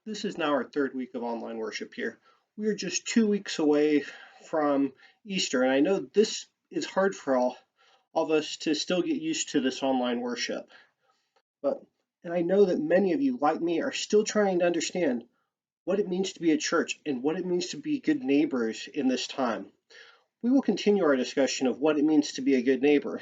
This is now our third week of online worship here. We are just 2 weeks away from Easter, and I know this is hard for all of us to still get used to this online worship. But and I know that many of you, like me, are still trying to understand what it means to be a church and what it means to be good neighbors in this time. We will continue our discussion of what it means to be a good neighbor.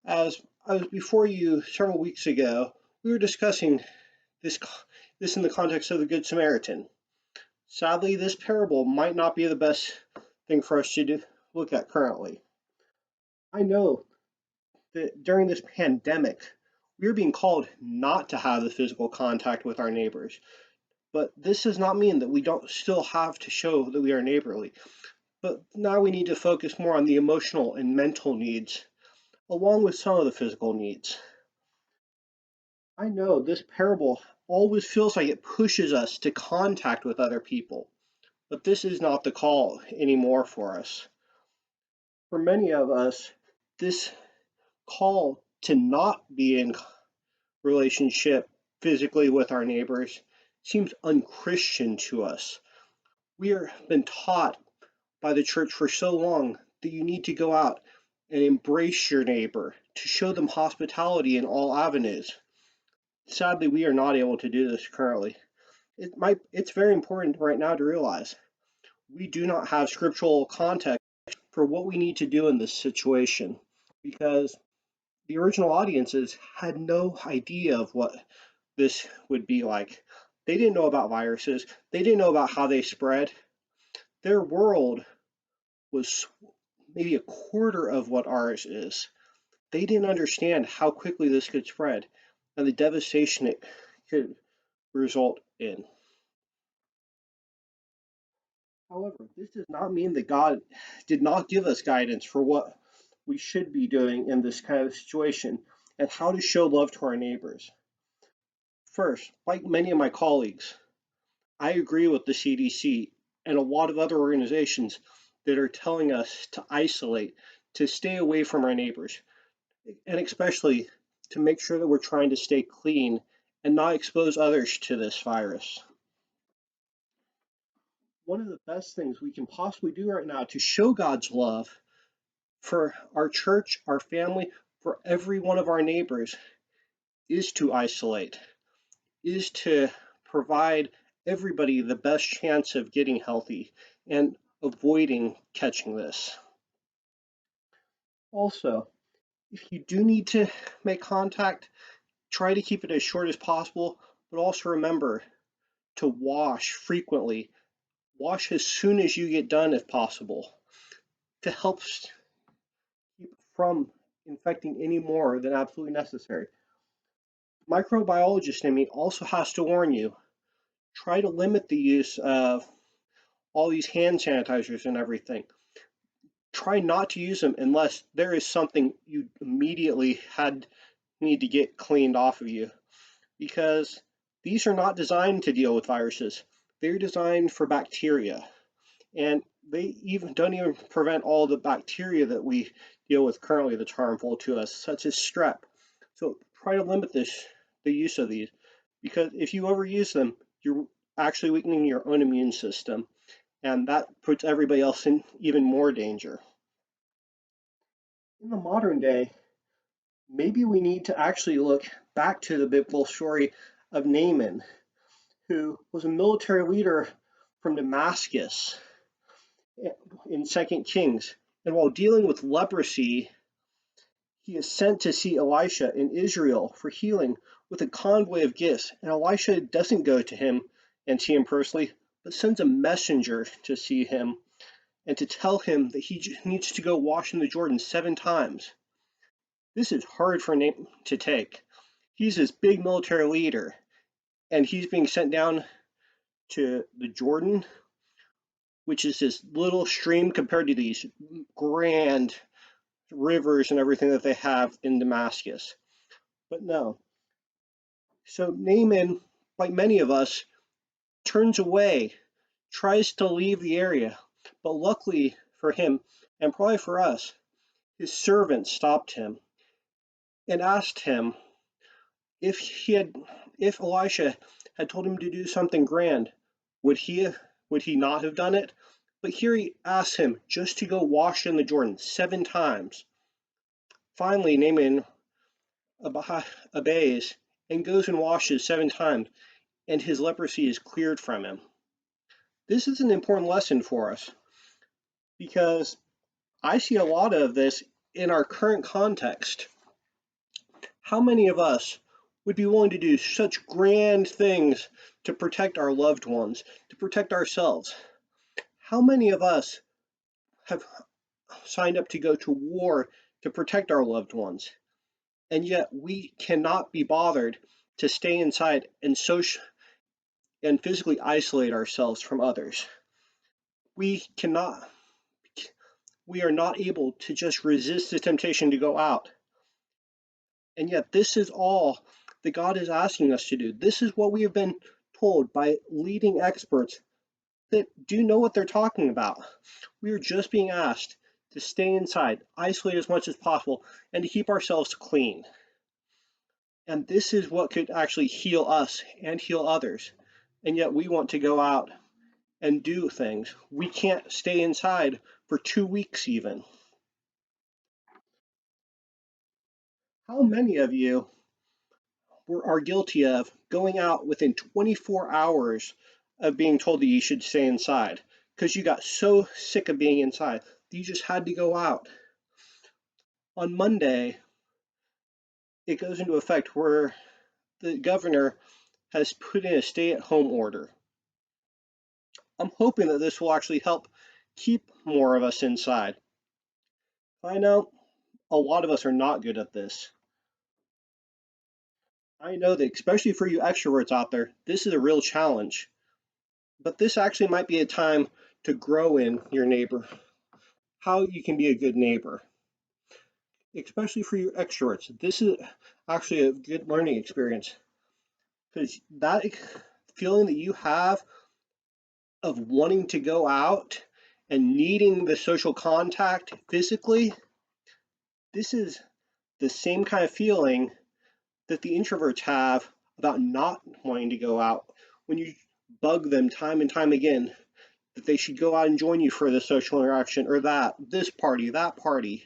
As I was before you several weeks ago, we were discussing this this in the context of the Good Samaritan. Sadly, this parable might not be the best thing for us to look at currently. I know that during this pandemic, we're being called not to have the physical contact with our neighbors. But this does not mean that we don't still have to show that we are neighborly. But now we need to focus more on the emotional and mental needs, along with some of the physical needs. I know this parable always feels like it pushes us to contact with other people, but this is not the call anymore for us. For many of us, this call to not be in relationship physically with our neighbors seems unchristian to us. We have been taught by the church for so long that you need to go out and embrace your neighbor, to show them hospitality in all avenues. Sadly, we are not able to do this currently. It's very important right now to realize we do not have scriptural context for what we need to do in this situation, because the original audiences had no idea of what this would be like. They didn't know about viruses, they didn't know about how they spread. Their world was maybe a quarter of what ours is. They didn't understand how quickly this could spread and the devastation it could result in. However, this does not mean that God did not give us guidance for what we should be doing in this kind of situation and how to show love to our neighbors. First, like many of my colleagues, I agree with the CDC and a lot of other organizations that are telling us to isolate, to stay away from our neighbors, and especially to make sure that we're trying to stay clean and not expose others to this virus. One of the best things we can possibly do right now to show God's love for our church, our family, for every one of our neighbors is to isolate, is to provide everybody the best chance of getting healthy and avoiding catching this. Also, if you do need to make contact, try to keep it as short as possible, but also remember to wash frequently. Wash as soon as you get done if possible to help keep from infecting any more than absolutely necessary. Microbiologist in me also has to warn you, try to limit the use of all these hand sanitizers and everything. Try not to use them unless there is something you immediately need to get cleaned off of you, because these are not designed to deal with viruses. They're designed for bacteria, and they even don't even prevent all the bacteria that we deal with currently that's harmful to us, such as strep. So try to limit the use of these, because if you overuse them, you're actually weakening your own immune system, and that puts everybody else in even more danger. In the modern day, maybe we need to actually look back to the biblical story of Naaman, who was a military leader from Damascus in 2 Kings. And while dealing with leprosy, he is sent to see Elisha in Israel for healing with a convoy of gifts. And Elisha doesn't go to him and see him personally, but sends a messenger to see him and to tell him that he needs to go wash in the Jordan 7 times. This is hard for Naaman to take. He's this big military leader, and he's being sent down to the Jordan, which is this little stream compared to these grand rivers and everything that they have in Damascus. But no. So Naaman, like many of us, turns away, tries to leave the area. But luckily for him, and probably for us, his servant stopped him and asked him if Elisha had told him to do something grand, would he not have done it? But here he asks him just to go wash in the Jordan 7 times. Finally, Naaman obeys and goes and washes 7 times, and his leprosy is cleared from him. This is an important lesson for us because I see a lot of this in our current context. How many of us would be willing to do such grand things to protect our loved ones, to protect ourselves? How many of us have signed up to go to war to protect our loved ones? And yet we cannot be bothered to stay inside and physically isolate ourselves from others. We are not able to just resist the temptation to go out. And yet this is all that God is asking us to do. This is what we have been told by leading experts that do know what they're talking about. We are just being asked to stay inside, isolate as much as possible, and to keep ourselves clean. And this is what could actually heal us and heal others. And yet we want to go out and do things. We can't stay inside for 2 weeks even. How many of you are guilty of going out within 24 hours of being told that you should stay inside because you got so sick of being inside that you just had to go out? On Monday, it goes into effect where the governor has put in a stay-at-home order. I'm hoping that this will actually help keep more of us inside. I know a lot of us are not good at this. I know that especially for you extroverts out there, this is a real challenge. But this actually might be a time to grow in your neighbor, how you can be a good neighbor. Especially for you extroverts, this is actually a good learning experience because that feeling that you have of wanting to go out and needing the social contact physically, this is the same kind of feeling that the introverts have about not wanting to go out when you bug them time and time again that they should go out and join you for the social interaction or this party, that party.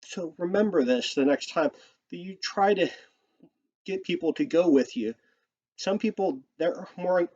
So remember this the next time that you try to get people to go with you. Some people, they're more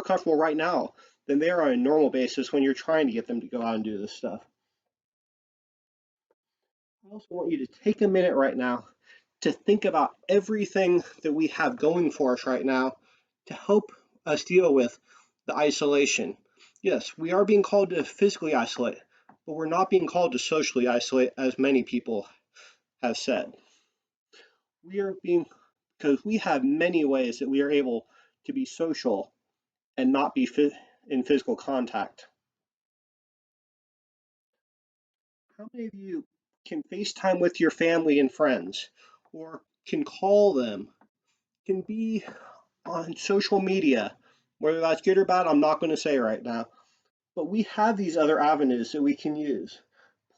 comfortable right now than they are on a normal basis when you're trying to get them to go out and do this stuff. I also want you to take a minute right now to think about everything that we have going for us right now to help us deal with the isolation. Yes, we are being called to physically isolate, but we're not being called to socially isolate as many people have said. Because we have many ways that we are able to be social and not be in physical contact. How many of you can FaceTime with your family and friends or can call them, can be on social media? Whether that's good or bad, I'm not going to say right now. But we have these other avenues that we can use.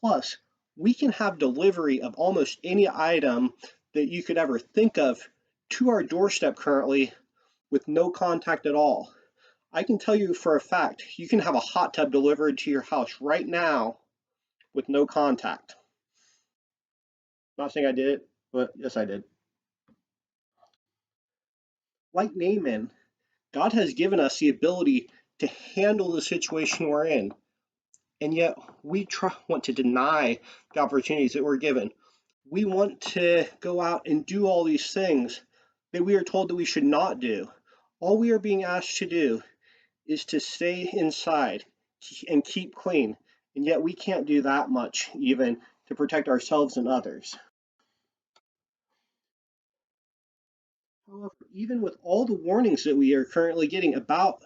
Plus, we can have delivery of almost any item that you could ever think of to our doorstep currently with no contact at all. I can tell you for a fact, you can have a hot tub delivered to your house right now with no contact. Not saying I did it, but yes, I did. Like Naaman, God has given us the ability to handle the situation we're in, and yet we want to deny the opportunities that we're given. We want to go out and do all these things that we are told that we should not do. All we are being asked to do is to stay inside and keep clean, and yet we can't do that much even to protect ourselves and others. However, even with all the warnings that we are currently getting about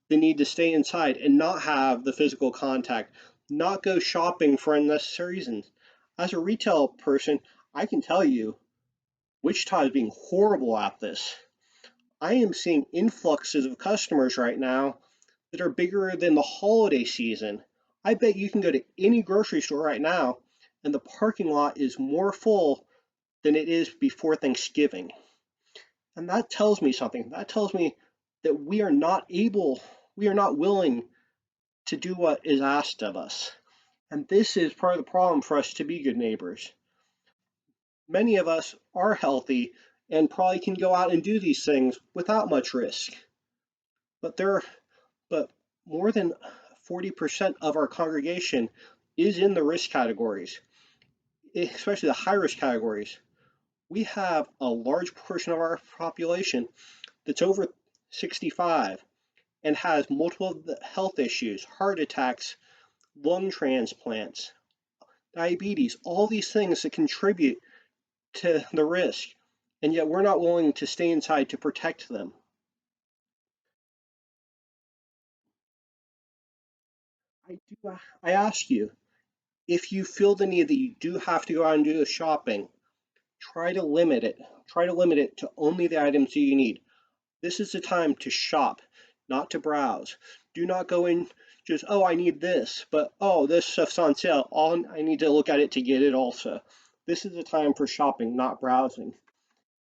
the need to stay inside and not have the physical contact, not go shopping for unnecessary reasons, as a retail person, I can tell you Wichita is being horrible at this. I am seeing influxes of customers right now that are bigger than the holiday season. I bet you can go to any grocery store right now and the parking lot is more full than it is before Thanksgiving. And that tells me something. That tells me that we are not willing to do what is asked of us. And this is part of the problem for us to be good neighbors. Many of us are healthy and probably can go out and do these things without much risk. But but more than 40% of our congregation is in the risk categories, especially the high risk categories. We have a large portion of our population that's over 65 and has multiple health issues, heart attacks, lung transplants, diabetes, all these things that contribute to the risk, and yet we're not willing to stay inside to protect them. I ask you, if you feel the need that you do have to go out and do the shopping, try to limit it. Try to limit it to only the items that you need. This is the time to shop, not to browse. Do not go in just, oh, I need this, but oh, this stuff's on sale. All I need to look at it to get it also. This is the time for shopping, not browsing.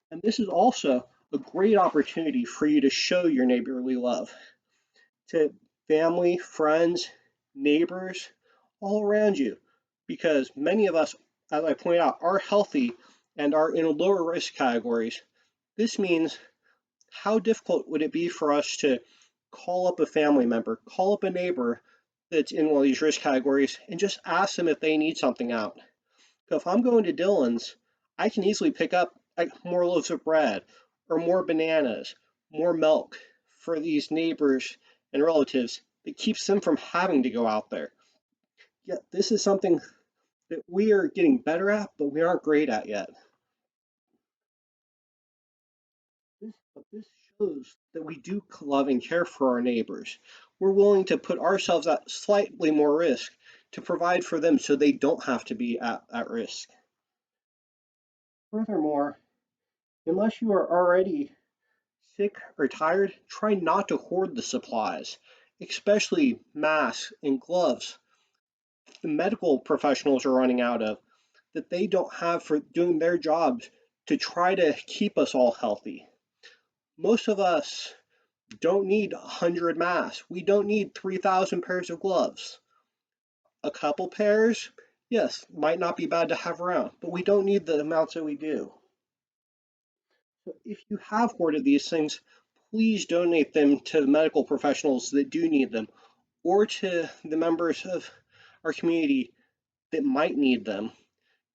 And this is also a great opportunity for you to show your neighborly love to family, friends, neighbors, all around you. Because many of us, as I point out, are healthy and are in lower risk categories. This means, how difficult would it be for us to call up a family member, call up a neighbor that's in one of these risk categories, and just ask them if they need something out? So if I'm going to Dylan's, I can easily pick up more loaves of bread or more bananas, more milk for these neighbors and relatives that keeps them from having to go out there. Yet this is something that we are getting better at, but we aren't great at yet. This shows that we do love and care for our neighbors. We're willing to put ourselves at slightly more risk to provide for them so they don't have to be at risk. Furthermore, unless you are already sick or tired, try not to hoard the supplies, especially masks and gloves the medical professionals are running out of, that they don't have for doing their jobs to try to keep us all healthy. Most of us don't need 100 masks. We don't need 3,000 pairs of gloves. A couple pairs, yes, might not be bad to have around, but we don't need the amounts that we do. So if you have hoarded these things, please donate them to the medical professionals that do need them, or to the members of our community that might need them.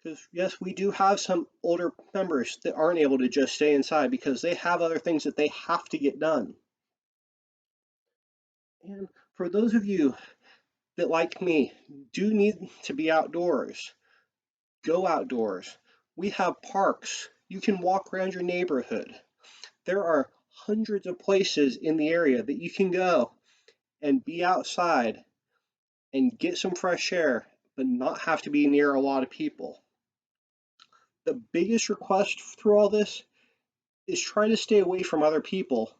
Because yes, we do have some older members that aren't able to just stay inside because they have other things that they have to get done. And for those of you that, like me, do need to be outdoors, go outdoors. We have parks. You can walk around your neighborhood. There are hundreds of places in the area that you can go and be outside and get some fresh air, but not have to be near a lot of people. The biggest request through all this is try to stay away from other people,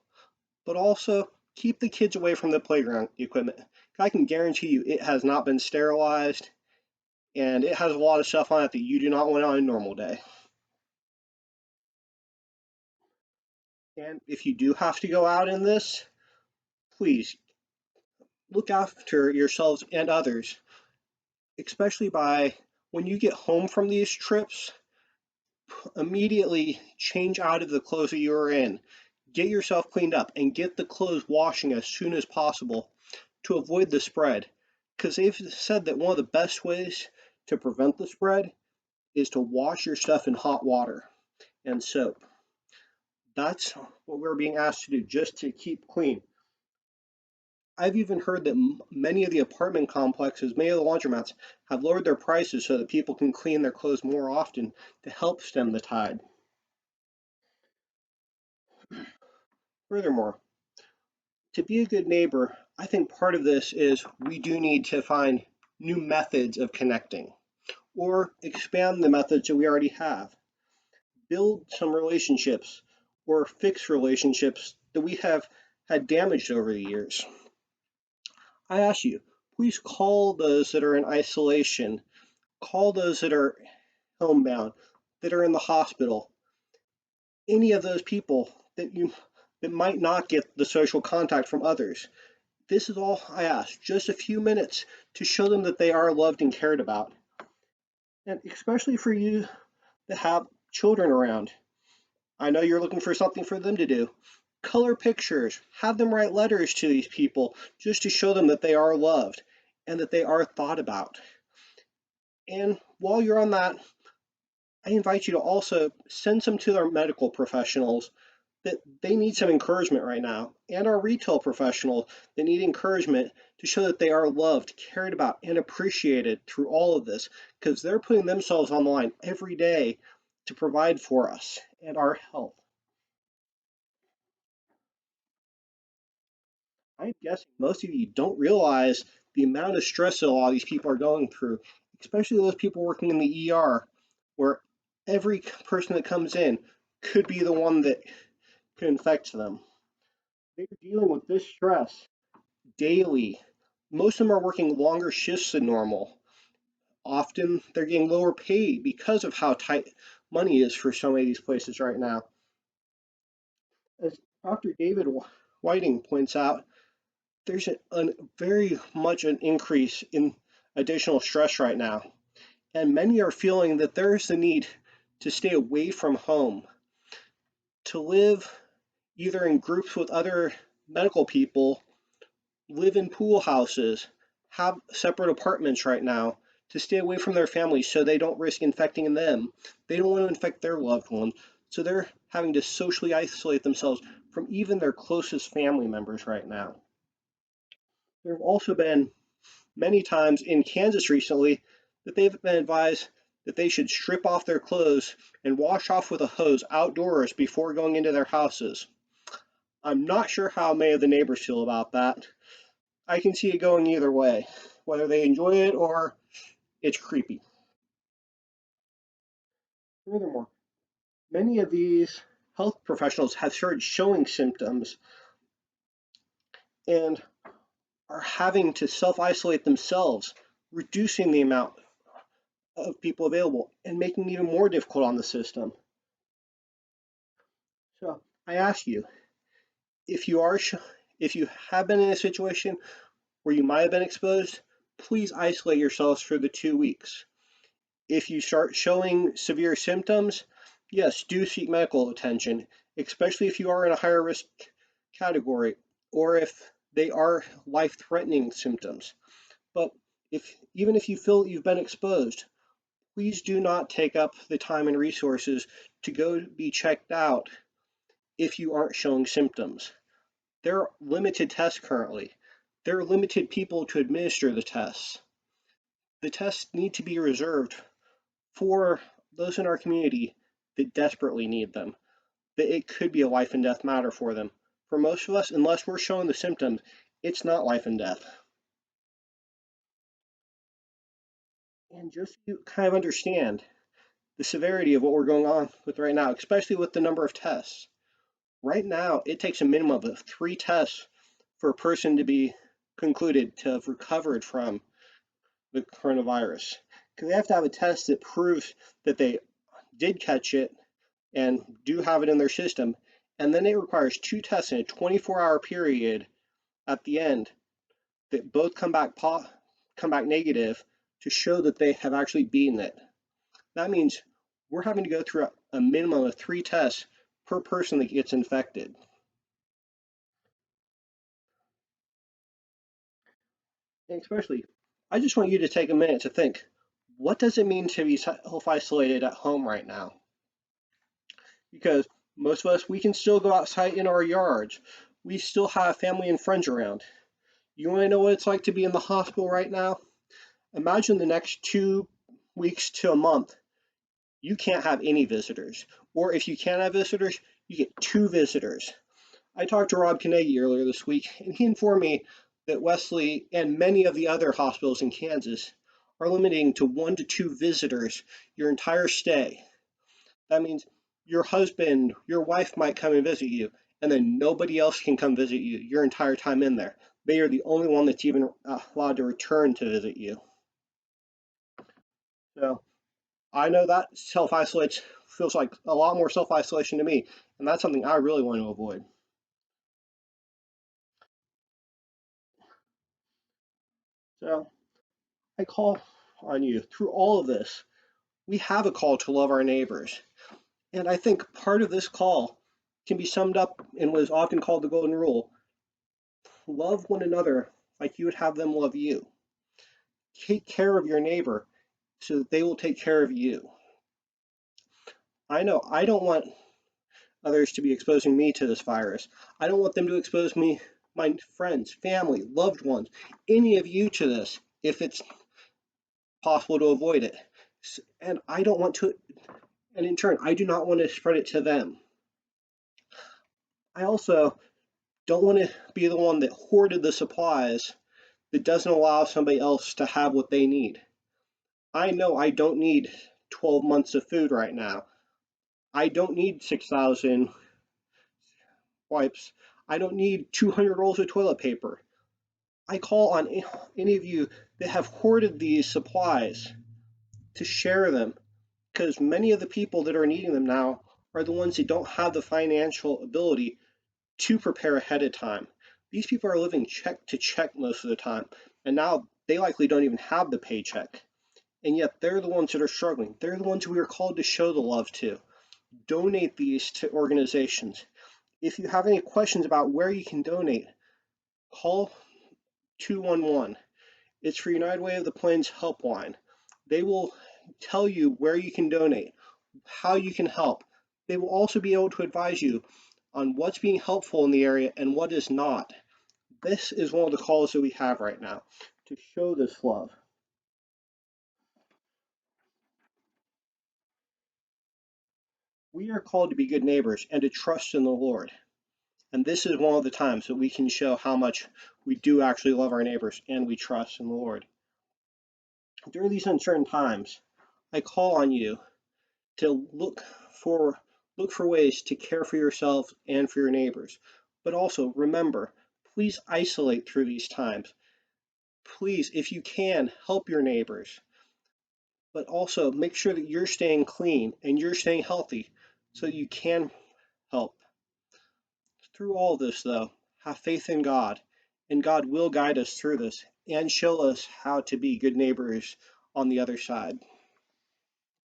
but also keep the kids away from the playground equipment. I can guarantee you it has not been sterilized and it has a lot of stuff on it that you do not want on a normal day. And if you do have to go out in this, please look after yourselves and others, especially by when you get home from these trips, immediately change out of the clothes that you're in. Get yourself cleaned up and get the clothes washing as soon as possible to avoid the spread. Because they've said that one of the best ways to prevent the spread is to wash your stuff in hot water and soap. That's what we're being asked to do, just to keep clean. I've even heard that many of the apartment complexes, many of the laundromats, have lowered their prices so that people can clean their clothes more often to help stem the tide. Furthermore, to be a good neighbor, I think part of this is we do need to find new methods of connecting or expand the methods that we already have. Build some relationships or fix relationships that we have had damaged over the years. I ask you, please call those that are in isolation, call those that are homebound, that are in the hospital, any of those people that might not get the social contact from others. This is all I ask, just a few minutes to show them that they are loved and cared about. And especially for you that have children around, I know you're looking for something for them to do. Color pictures, have them write letters to these people just to show them that they are loved and that they are thought about. And while you're on that, I invite you to also send some to our medical professionals that they need some encouragement right now, and our retail professionals that need encouragement to show that they are loved, cared about, and appreciated through all of this, because they're putting themselves on the line every day to provide for us and our health. I'm guessing most of you don't realize the amount of stress that a lot of these people are going through, especially those people working in the ER, where every person that comes in could be the one that could infect them. They're dealing with this stress daily. Most of them are working longer shifts than normal. Often they're getting lower pay because of how tight money is for so many of these places right now. As Dr. David Whiting points out, there's very much an increase in additional stress right now. And many are feeling that there's a need to stay away from home, to live either in groups with other medical people, live in pool houses, have separate apartments right now to stay away from their families so they don't risk infecting them. They don't want to infect their loved ones, so they're having to socially isolate themselves from even their closest family members right now. There have also been many times in Kansas recently that they've been advised that they should strip off their clothes and wash off with a hose outdoors before going into their houses. I'm not sure how many of the neighbors feel about that. I can see it going either way, whether they enjoy it or it's creepy. Furthermore, many of these health professionals have started showing symptoms and are having to self isolate themselves, reducing the amount of people available and making it even more difficult on the system. So I ask you, if you are if you have been in a situation where you might have been exposed, please isolate yourselves for the 2 weeks. If you start showing severe symptoms, yes, do seek medical attention, especially if you are in a higher risk category or if they are life-threatening symptoms. But even if you feel you've been exposed, please do not take up the time and resources to go be checked out if you aren't showing symptoms. There are limited tests currently. There are limited people to administer the tests. The tests need to be reserved for those in our community that desperately need them, that it could be a life and death matter for them. For most of us, unless we're showing the symptoms, it's not life and death. And just so you kind of understand the severity of what we're going on with right now, especially with the number of tests. Right now, it takes a minimum of 3 tests for a person to be concluded to have recovered from the coronavirus. Because they have to have a test that proves that they did catch it and do have it in their system. And then it requires 2 tests in a 24-hour period at the end that both come back negative to show that they have actually beaten it. That means we're having to go through a minimum of 3 tests per person that gets infected. And especially, I just want you to take a minute to think, what does it mean to be self-isolated at home right now? Because most of us, we can still go outside in our yards. We still have family and friends around. You want to know what it's like to be in the hospital right now? Imagine the next 2 weeks to a month, you can't have any visitors. Or if you can have visitors, you get 2 visitors. I talked to Rob Carnegie earlier this week, and he informed me that Wesley and many of the other hospitals in Kansas are limiting to 1 to 2 visitors your entire stay. That means your husband, your wife might come and visit you, and then nobody else can come visit you your entire time in there. They are the only one that's even allowed to return to visit you. So I know that self-isolation feels like a lot more self-isolation to me. And that's something I really want to avoid. So I call on you through all of this. We have a call to love our neighbors. And I think part of this call can be summed up in what is often called the golden rule: love one another like you would have them love you. Take care of your neighbor so that they will take care of you. I know I don't want others to be exposing me to this virus. I don't want them to expose me, my friends, family, loved ones, any of you to this if it's possible to avoid it. And I don't want to, and in turn, I do not want to spread it to them. I also don't want to be the one that hoarded the supplies that doesn't allow somebody else to have what they need. I know I don't need 12 months of food right now. I don't need 6,000 wipes. I don't need 200 rolls of toilet paper. I call on any of you that have hoarded these supplies to share them, because many of the people that are needing them now are the ones that don't have the financial ability to prepare ahead of time. These people are living check to check most of the time, and now they likely don't even have the paycheck. And yet they're the ones that are struggling. They're the ones we are called to show the love to. Donate these to organizations. If you have any questions about where you can donate, call 211. It's for United Way of the Plains Helpline. They will tell you where you can donate, how you can help. They will also be able to advise you on what's being helpful in the area and what is not. This is one of the calls that we have right now to show this love. We are called to be good neighbors and to trust in the Lord. And this is one of the times that we can show how much we do actually love our neighbors and we trust in the Lord. During these uncertain times, I call on you to look for ways to care for yourself and for your neighbors. But also remember, please isolate through these times. Please, if you can, help your neighbors. But also make sure that you're staying clean and you're staying healthy so you can help. Through all this, though, have faith in God, and God will guide us through this and show us how to be good neighbors on the other side.